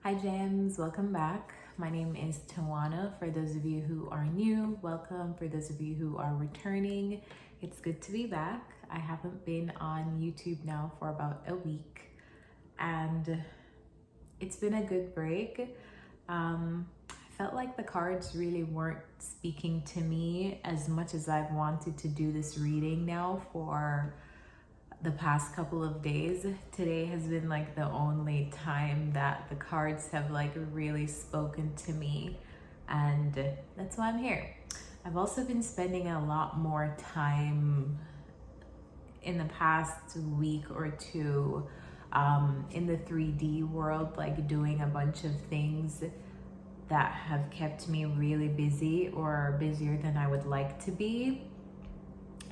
Hi Gems, welcome back. My name is Tawana. For those of you who are new, welcome. For those of you who are returning, it's good to be back. I haven't been on YouTube now for about a week and it's been a good break. I felt like the cards really weren't speaking to me as much as I've wanted to do this reading now for the past couple of days. Today has been like the only time that the cards have like really spoken to me, and that's why I'm here. I've also been spending a lot more time in the past week or two in the 3D world, like doing a bunch of things that have kept me really busy or busier than I would like to be.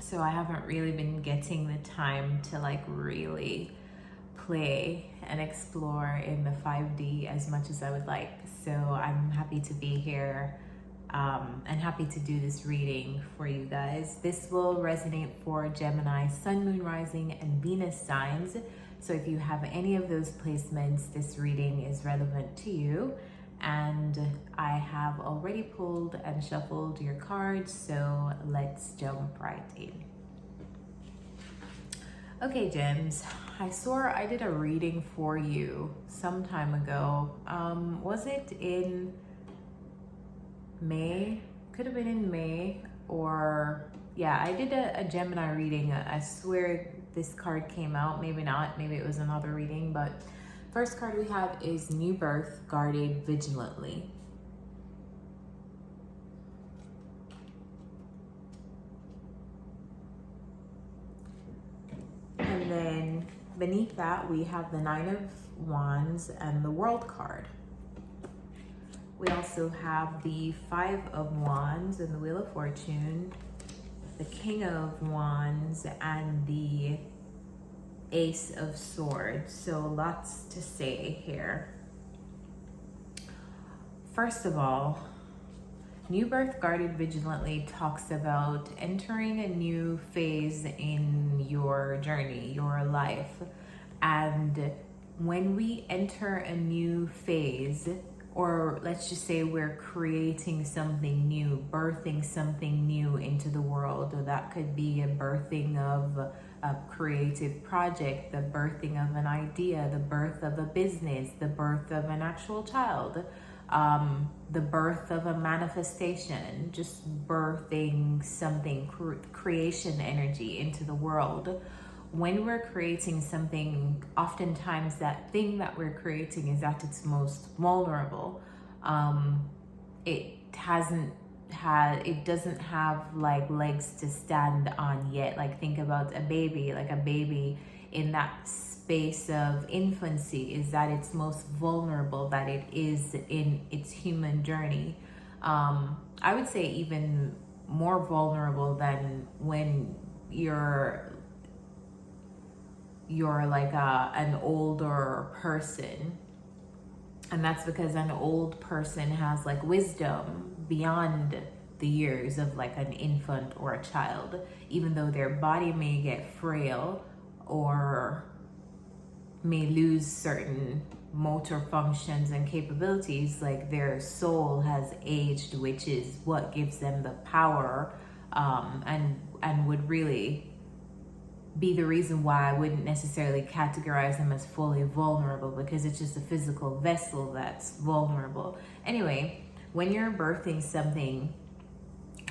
So I haven't really been getting the time to like really play and explore in the 5D as much as I would like. So I'm happy to be here and happy to do this reading for you guys. This will resonate for Gemini, Sun, Moon, Rising, and Venus signs. So if you have any of those placements, this reading is relevant to you. And I have already pulled and shuffled your cards, so let's jump right in. Okay, Gems, I swore I did a reading for you some time ago. Was it in May? Could have been in May, or yeah, I did a Gemini reading. I swear this card came out, maybe not, maybe it was another reading, but first card we have is New Birth, Guarded Vigilantly. And then beneath that, we have the Nine of Wands and the World card. We also have the Five of Wands and the Wheel of Fortune, the King of Wands, and the Ace of Swords. So lots to say here. First of all, New Birth Guarded Vigilantly talks about entering a new phase in your journey, your life. And when we enter a new phase, or let's just say we're creating something new, birthing something new into the world, or that could be a birthing of a creative project, the birthing of an idea, the birth of a business, the birth of an actual child, the birth of a manifestation, just birthing something, creation energy into the world. When we're creating something, oftentimes that thing that we're creating is at its most vulnerable. It doesn't have like legs to stand on yet. Like think about a baby, like a baby in that space of infancy is at its most vulnerable that it is in its human journey. I would say even more vulnerable than when you're like an older person. And that's because an old person has like wisdom beyond the years of like an infant or a child, even though their body may get frail or may lose certain motor functions and capabilities, like their soul has aged, which is what gives them the power and would really be the reason why I wouldn't necessarily categorize them as fully vulnerable, because it's just a physical vessel that's vulnerable. Anyway, when you're birthing something,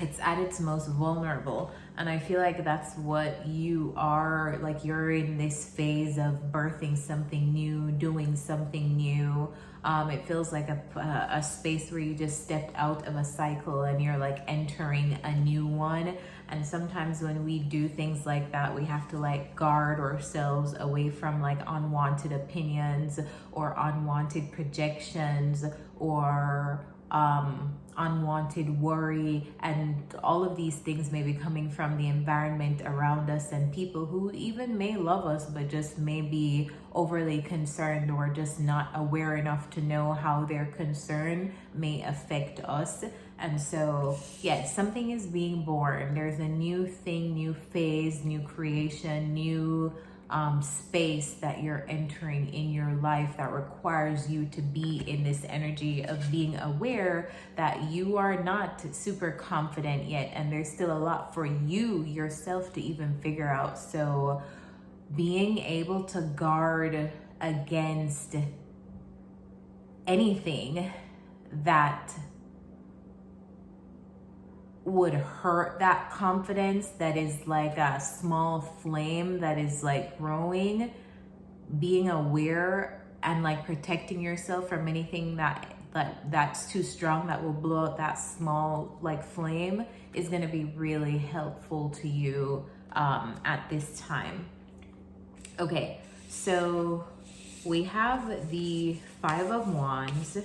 it's at its most vulnerable, and I feel like that's what you are. Like you're in this phase of birthing something new, doing something new. It feels like a space where you just stepped out of a cycle and you're like entering a new one. And sometimes when we do things like that, we have to like guard ourselves away from like unwanted opinions or unwanted projections or unwanted worry, and all of these things may be coming from the environment around us and people who even may love us but just may be overly concerned or just not aware enough to know how their concern may affect us. And so yes, something is being born. There's a new thing, new phase, new creation, new space that you're entering in your life that requires you to be in this energy of being aware that you are not super confident yet, and there's still a lot for you yourself to even figure out. So being able to guard against anything that would hurt that confidence, that is like a small flame that is like growing, being aware and like protecting yourself from anything that's too strong that will blow out that small like flame is going to be really helpful to you at this time. Okay, so we have the Five of Wands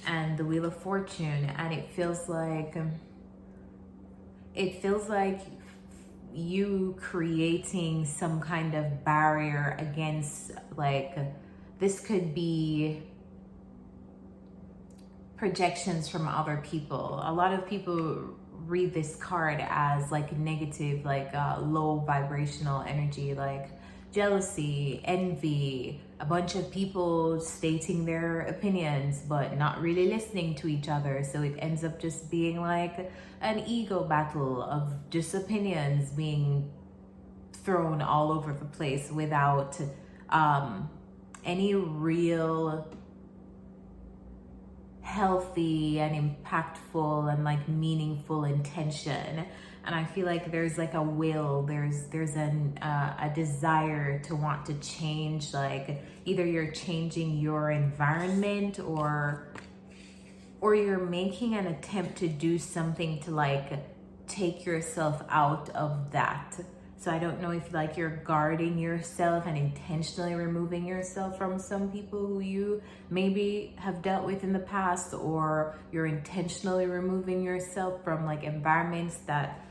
and the Wheel of Fortune, and it feels like you creating some kind of barrier against, like, this could be projections from other people. A lot of people read this card as like negative, like low vibrational energy, like jealousy, envy, a bunch of people stating their opinions but not really listening to each other. So it ends up just being like an ego battle of just opinions being thrown all over the place without any real healthy and impactful and like meaningful intention. And I feel like there's like a will, there's a desire to want to change, like either you're changing your environment or you're making an attempt to do something to like take yourself out of that. So I don't know if like you're guarding yourself and intentionally removing yourself from some people who you maybe have dealt with in the past, or you're intentionally removing yourself from like environments that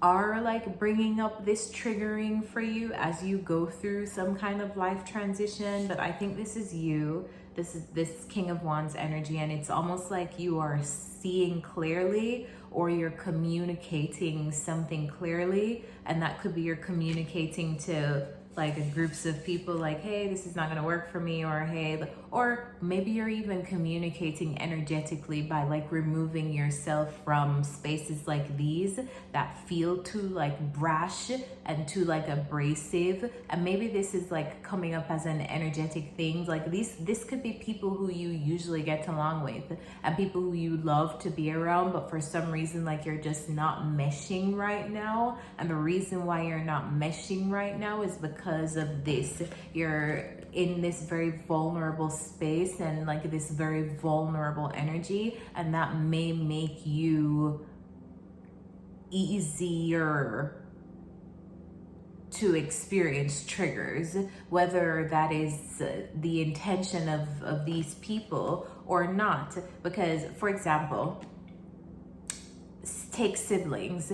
are like bringing up this triggering for you as you go through some kind of life transition. But I think this is you. This is this King of Wands energy, and it's almost like you are seeing clearly, or you're communicating something clearly, and that could be you're communicating to like groups of people like, hey, this is not going to work for me, or hey, or maybe you're even communicating energetically by like removing yourself from spaces like these that feel too like brash and too like abrasive. And maybe this is like coming up as an energetic thing, like this could be people who you usually get along with and people who you love to be around, but for some reason like you're just not meshing right now. And the reason why you're not meshing right now is because of this. You're in this very vulnerable space and like this very vulnerable energy, and that may make you easier to experience triggers, whether that is the intention of these people or not. Because, for example, take siblings.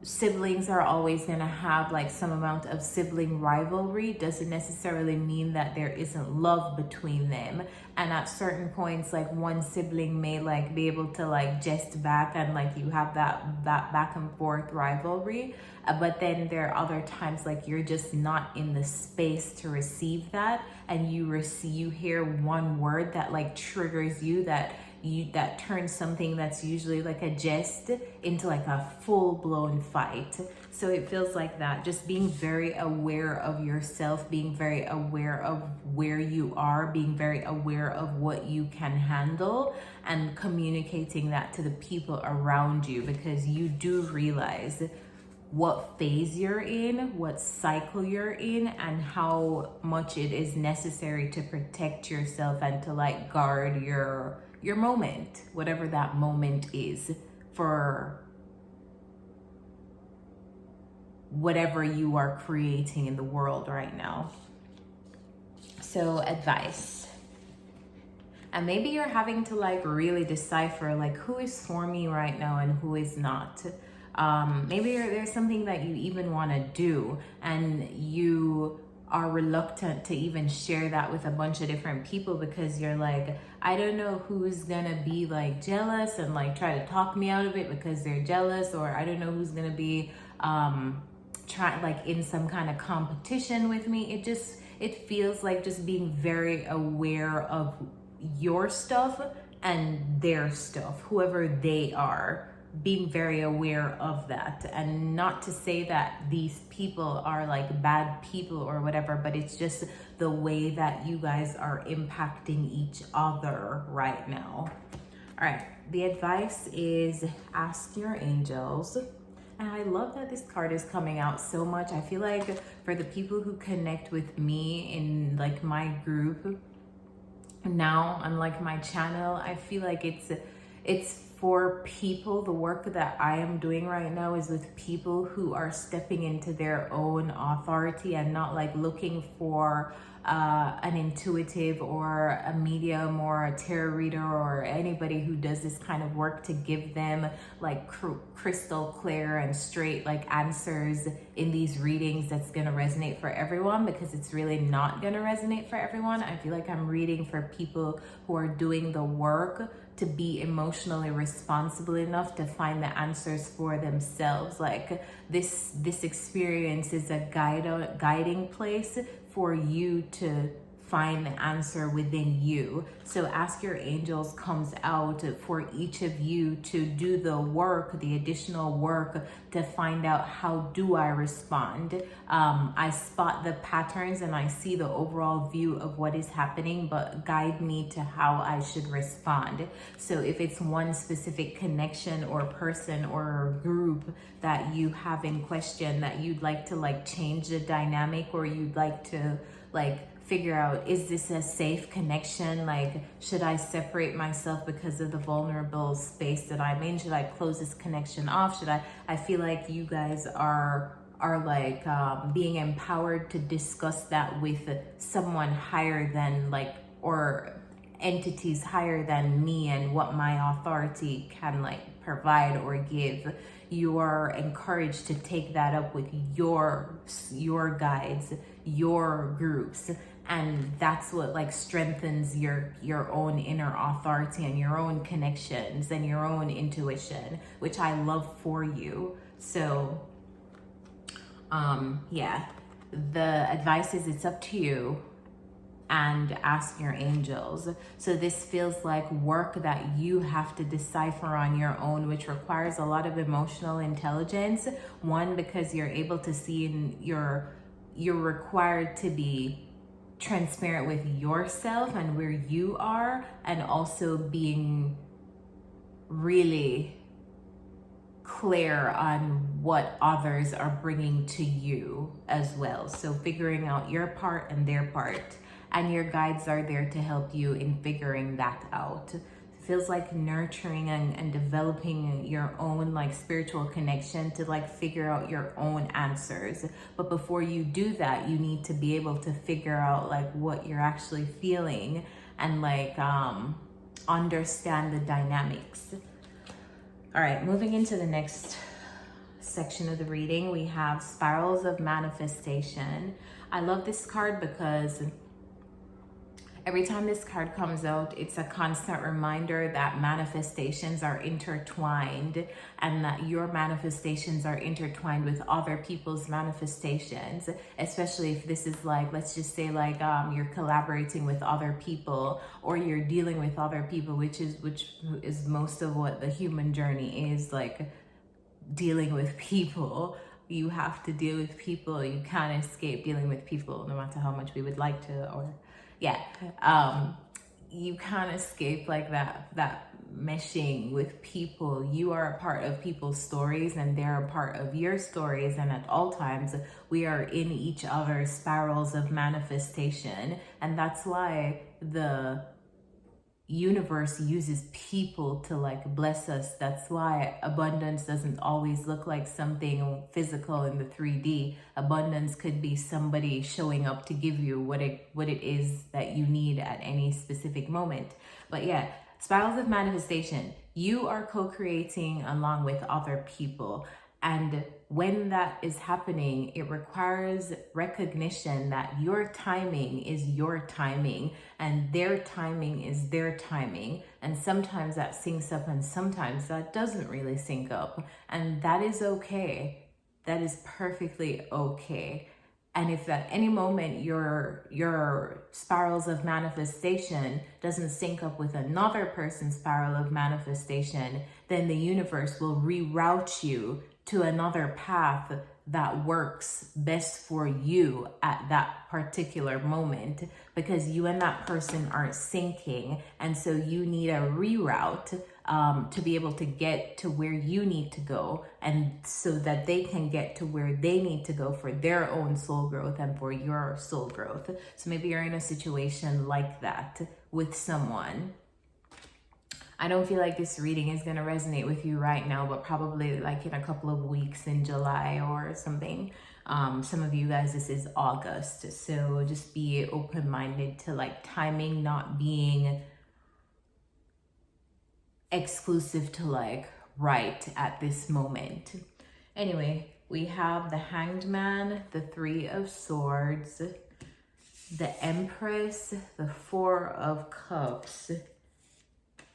Siblings are always going to have like some amount of sibling rivalry. Doesn't necessarily mean that there isn't love between them. And at certain points, like one sibling may like be able to like jest back, and like you have that back and forth rivalry. But then there are other times like you're just not in the space to receive that, and you hear one word that like triggers you, that turns something that's usually like a jest into like a full-blown fight. So it feels like that, just being very aware of yourself, being very aware of where you are, being very aware of what you can handle, and communicating that to the people around you, because you do realize what phase you're in, what cycle you're in, and how much it is necessary to protect yourself and to like guard your moment, whatever that moment is, for whatever you are creating in the world right now. So advice. And maybe you're having to like really decipher like who is for me right now and who is not. Maybe there's something that you even want to do and you are reluctant to even share that with a bunch of different people, because you're like, I don't know who's gonna be like jealous and like try to talk me out of it because they're jealous, or I don't know who's gonna be trying like in some kind of competition with me. It feels like just being very aware of your stuff and their stuff, whoever they are, being very aware of that. And not to say that these people are like bad people or whatever, but it's just the way that you guys are impacting each other right now. All right, the advice is ask your angels. And I love that this card is coming out so much. I feel like for the people who connect with me in like my group now, unlike my channel, I feel like it's for people. The work that I am doing right now is with people who are stepping into their own authority and not like looking for an intuitive or a medium or a tarot reader or anybody who does this kind of work to give them like crystal clear and straight like answers in these readings that's going to resonate for everyone, because it's really not going to resonate for everyone. I feel like I'm reading for people who are doing the work to be emotionally responsible enough to find the answers for themselves. Like this experience is a guiding place for you to find the answer within you. So Ask Your Angels comes out for each of you to do the work, the additional work to find out, how do I respond? I spot the patterns and I see the overall view of what is happening, but guide me to how I should respond. So if it's one specific connection or person or group that you have in question that you'd like to like change the dynamic, or you'd like to like figure out, is this a safe connection? Like, should I separate myself because of the vulnerable space that I'm in? Should I close this connection off? I feel like you guys are like being empowered to discuss that with someone higher than like, or entities higher than me and what my authority can like provide or give. You are encouraged to take that up with your guides, your groups, and that's what like strengthens your own inner authority and your own connections and your own intuition, which I love for you. So yeah, the advice is it's up to you, and ask your angels. So this feels like work that you have to decipher on your own, which requires a lot of emotional intelligence. One, because you're able to see, and you're required to be transparent with yourself and where you are, and also being really clear on what others are bringing to you as well. So figuring out your part and their part, and your guides are there to help you in figuring that out. It feels like nurturing and developing your own like spiritual connection to like figure out your own answers. But before you do that, you need to be able to figure out like what you're actually feeling and like understand the dynamics. All right, moving into the next section of the reading, we have Spirals of Manifestation. I love this card because every time this card comes out, it's a constant reminder that manifestations are intertwined, and that your manifestations are intertwined with other people's manifestations, especially if this is like, let's just say like you're collaborating with other people, or you're dealing with other people, which is most of what the human journey is, like dealing with people. You have to deal with people. You can't escape dealing with people, no matter how much we would like to, or yeah, you can't escape like that meshing with people. You are a part of people's stories, and they're a part of your stories, and at all times we are in each other's spirals of manifestation. And that's why the universe uses people to like bless us. That's why abundance doesn't always look like something physical in the 3D. Abundance could be somebody showing up to give you what it is that you need at any specific moment. But yeah, spirals of manifestation, you are co-creating along with other people. And when that is happening, it requires recognition that your timing is your timing and their timing is their timing. And sometimes that syncs up and sometimes that doesn't really sync up. And that is okay. That is perfectly okay. And if at any moment your spirals of manifestation doesn't sync up with another person's spiral of manifestation, then the universe will reroute you to another path that works best for you at that particular moment, because you and that person aren't syncing. And so you need a reroute to be able to get to where you need to go, and so that they can get to where they need to go for their own soul growth and for your soul growth. So maybe you're in a situation like that with someone. I don't feel like this reading is going to resonate with you right now, but probably like in a couple of weeks in July or something. Some of you guys, this is August. So just be open-minded to like timing not being exclusive to like right at this moment. Anyway, we have the Hanged Man, the Three of Swords, the Empress, the Four of Cups,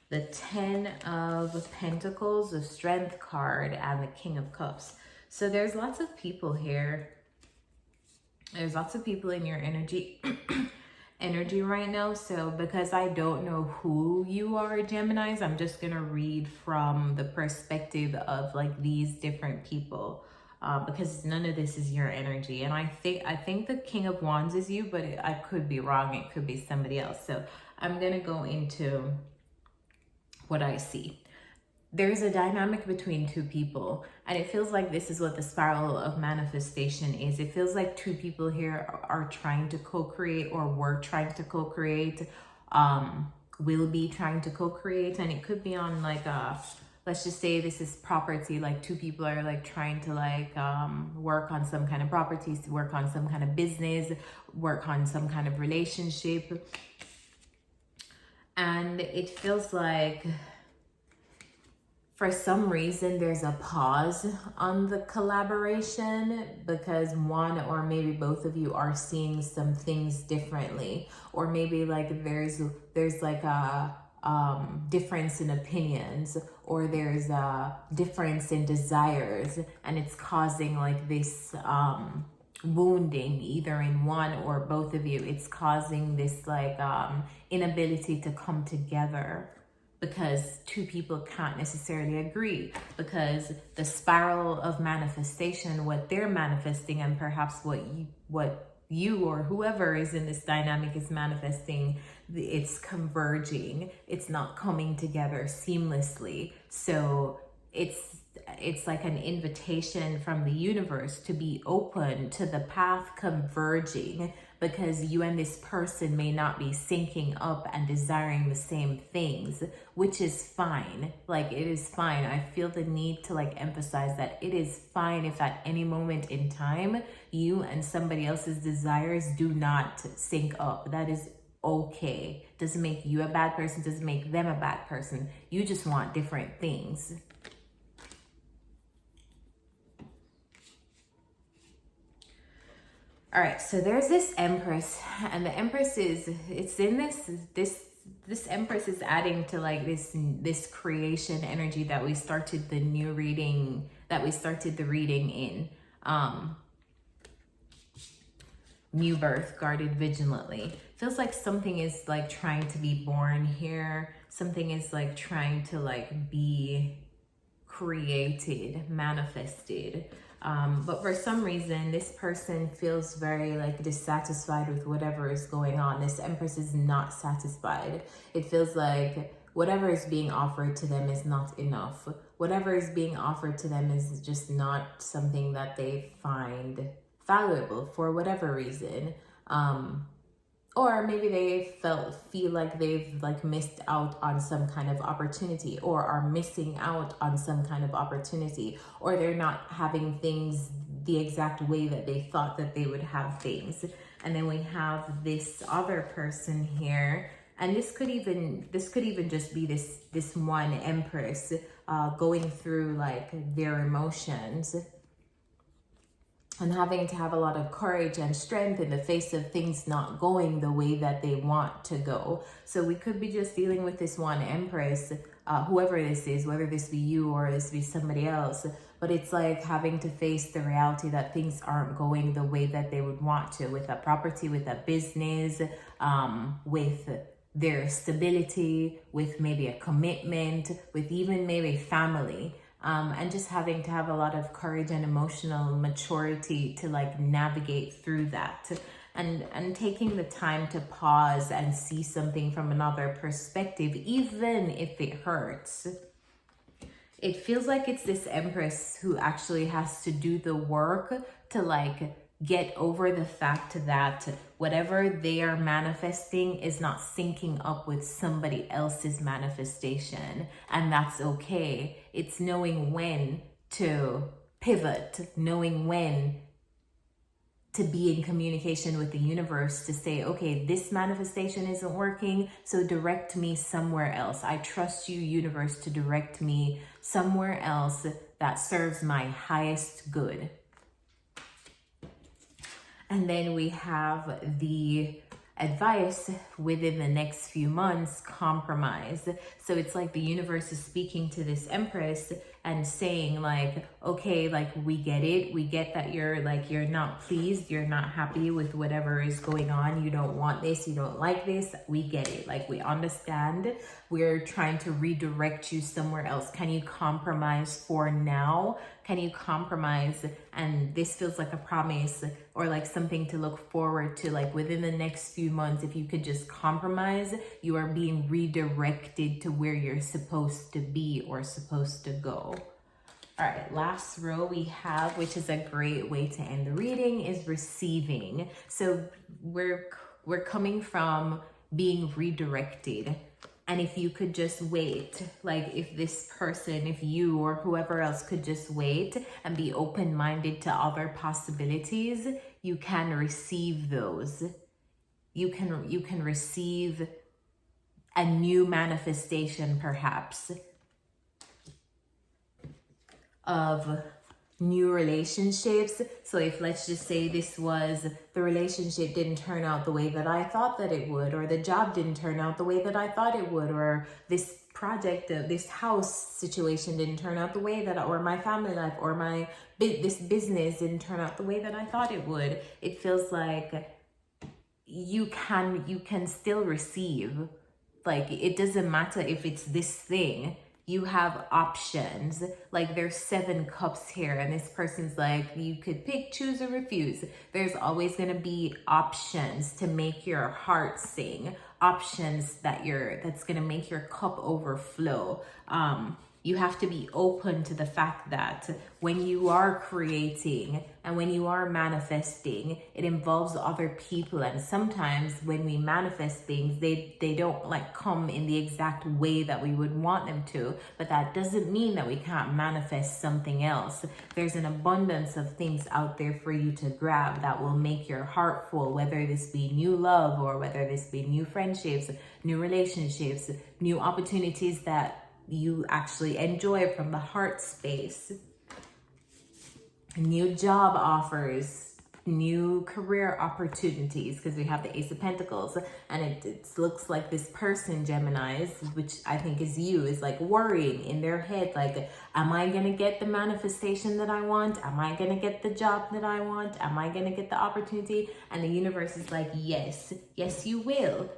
the Ten of Pentacles, the Strength card, and the King of Cups. So there's lots of people here. There's lots of people in your energy right now. So because I don't know who you are, Geminis, I'm just gonna read from the perspective of like these different people, because none of this is your energy. And I think the King of Wands is you, but I could be wrong. It could be somebody else. So I'm gonna go into what I see. There's a dynamic between two people, and it feels like this is what the spiral of manifestation is. It feels like two people here are trying to co-create, or were trying to co-create, will be trying to co-create. And it could be on like let's just say this is property, like two people are like trying to like work on some kind of properties, to work on some kind of business, work on some kind of relationship. And it feels like for some reason there's a pause on the collaboration, because one or maybe both of you are seeing some things differently, or maybe like there's like a difference in opinions, or there's a difference in desires, and it's causing like this wounding either in one or both of you. It's causing this like inability to come together, because two people can't necessarily agree, because the spiral of manifestation, what they're manifesting, and perhaps what you or whoever is in this dynamic is manifesting, it's converging. It's not coming together seamlessly. So it's like an invitation from the universe to be open to the path converging, because you and this person may not be syncing up and desiring the same things, which is fine. Like, it is fine. I feel the need to like emphasize that it is fine if at any moment in time you and somebody else's desires do not sync up. That is okay. Doesn't make you a bad person, doesn't make them a bad person. You just want different things. All right, so there's this Empress, and the Empress is, it's in this Empress is adding to like this creation energy that we started the new reading, that we started the reading in. New birth, guarded vigilantly. Feels like something is like trying to be born here. Something is like trying to like be created, manifested. But for some reason, this person feels very like dissatisfied with whatever is going on. This Empress is not satisfied. It feels like whatever is being offered to them is not enough. Whatever is being offered to them is just not something that they find valuable for whatever reason. Or maybe they feel like they've like missed out on some kind of opportunity, or are missing out on some kind of opportunity, or they're not having things the exact way that they thought that they would have things. And then we have this other person here, and this could even just be this one Empress going through like their emotions, and having to have a lot of courage and strength in the face of things not going the way that they want to go. So we could be just dealing with this one Empress, whoever this is, whether this be you or this be somebody else, but it's like having to face the reality that things aren't going the way that they would want to, with a property, with a business, with their stability, with maybe a commitment, with even maybe family. And just having to have a lot of courage and emotional maturity to like navigate through that. And taking the time to pause and see something from another perspective, even if it hurts. It feels like it's this Empress who actually has to do the work to like get over the fact that whatever they are manifesting is not syncing up with somebody else's manifestation. And that's okay. It's knowing when to pivot, knowing when to be in communication with the universe to say, okay, this manifestation isn't working, so direct me somewhere else. I trust you, universe, to direct me somewhere else that serves my highest good. And then we have the advice within the next few months, compromise. So it's like the universe is speaking to this Empress and saying like, okay, like we get it. We get that you're not pleased. You're not happy with whatever is going on. You don't want this. You don't like this. We get it. Like we understand. We're trying to redirect you somewhere else. Can you compromise for now? Can you compromise? And this feels like a promise or like something to look forward to, like within the next few months. If you could just compromise, you are being redirected to where you're supposed to be or supposed to go. All right, last row we have, which is a great way to end the reading, is receiving. So we're coming from being redirected. And if you could just wait, like if this person, if you or whoever else could just wait and be open-minded to other possibilities, you can receive those. You can receive a new manifestation, perhaps, of new relationships. So if, let's just say, this was the relationship didn't turn out the way that I thought that it would, or the job didn't turn out the way that I thought it would, or this project, this house situation didn't turn out the way that, or my family life, or this business didn't turn out the way that I thought it would. It feels like you can still receive. Like it doesn't matter if it's this thing. You have options. Like there's 7 cups here and this person's like, you could pick, choose, or refuse. There's always going to be options to make your heart sing, options that's going to make your cup overflow. You have to be open to the fact that when you are creating and when you are manifesting, it involves other people. And sometimes when we manifest things, they don't like come in the exact way that we would want them to. But that doesn't mean that we can't manifest something else. There's an abundance of things out there for you to grab that will make your heart full, whether this be new love or whether this be new friendships, new relationships, new opportunities that you actually enjoy from the heart space, new job offers, new career opportunities, because we have the Ace of Pentacles, and it looks like this person, Geminis, which I think is you, is like worrying in their head, like, am I gonna get the manifestation that I want? Am I gonna get the job that I want? Am I gonna get the opportunity? And the universe is like, yes, you will.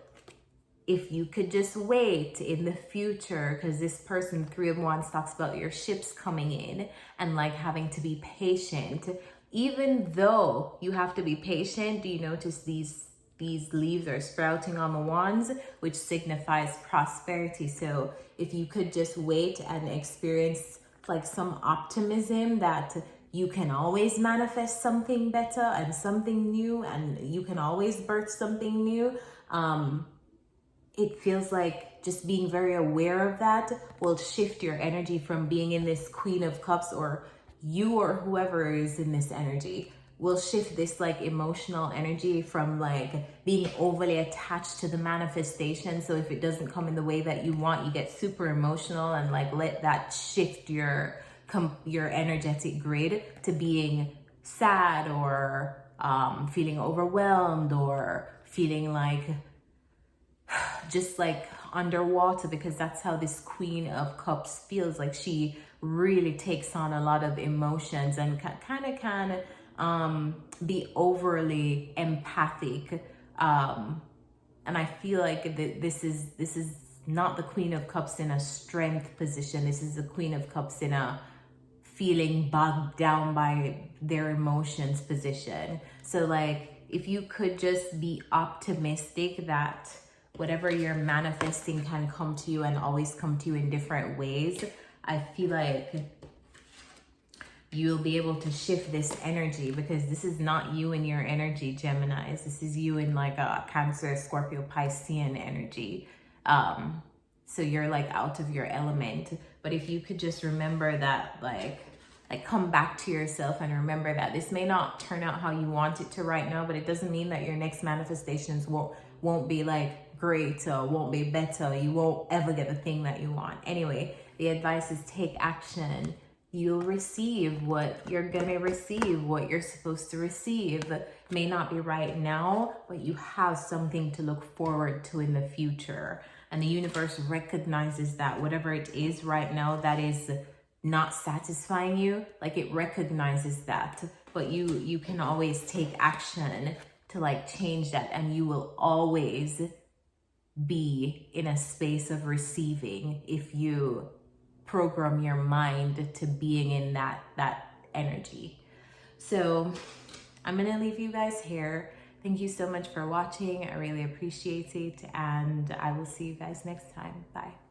If you could just wait in the future, because this person, 3 of Wands, talks about your ships coming in and like having to be patient. Even though you have to be patient, do you notice these leaves are sprouting on the wands, which signifies prosperity? So if you could just wait and experience like some optimism that you can always manifest something better and something new, and you can always birth something new. It feels like just being very aware of that will shift your energy from being in this Queen of Cups, or you or whoever is in this energy will shift this like emotional energy from like being overly attached to the manifestation. So if it doesn't come in the way that you want, you get super emotional, and like let that shift your energetic grid to being sad or feeling overwhelmed or feeling like just like underwater, because that's how this Queen of Cups feels. Like she really takes on a lot of emotions and kind of can be overly empathic. And I feel like this is not the Queen of Cups in a strength position. This is the Queen of Cups in a feeling bogged down by their emotions position. So like, if you could just be optimistic that whatever you're manifesting can come to you and always come to you in different ways, I feel like you'll be able to shift this energy, because this is not you in your energy, Geminis. This is you in like a Cancer, Scorpio, Piscean energy. So you're like out of your element. But if you could just remember that, like come back to yourself and remember that this may not turn out how you want it to right now, but it doesn't mean that your next manifestations won't be like great or won't be better. You won't ever get the thing that you want. Anyway, the advice is take action. You'll receive what you're gonna receive, what you're supposed to receive. May not be right now, but you have something to look forward to in the future. And the universe recognizes that whatever it is right now that is not satisfying you, like it recognizes that, but you can always take action to like change that, and you will always be in a space of receiving if you program your mind to being in that energy. So I'm gonna leave you guys here. Thank you so much for watching. I really appreciate it, and I will see you guys next time. Bye.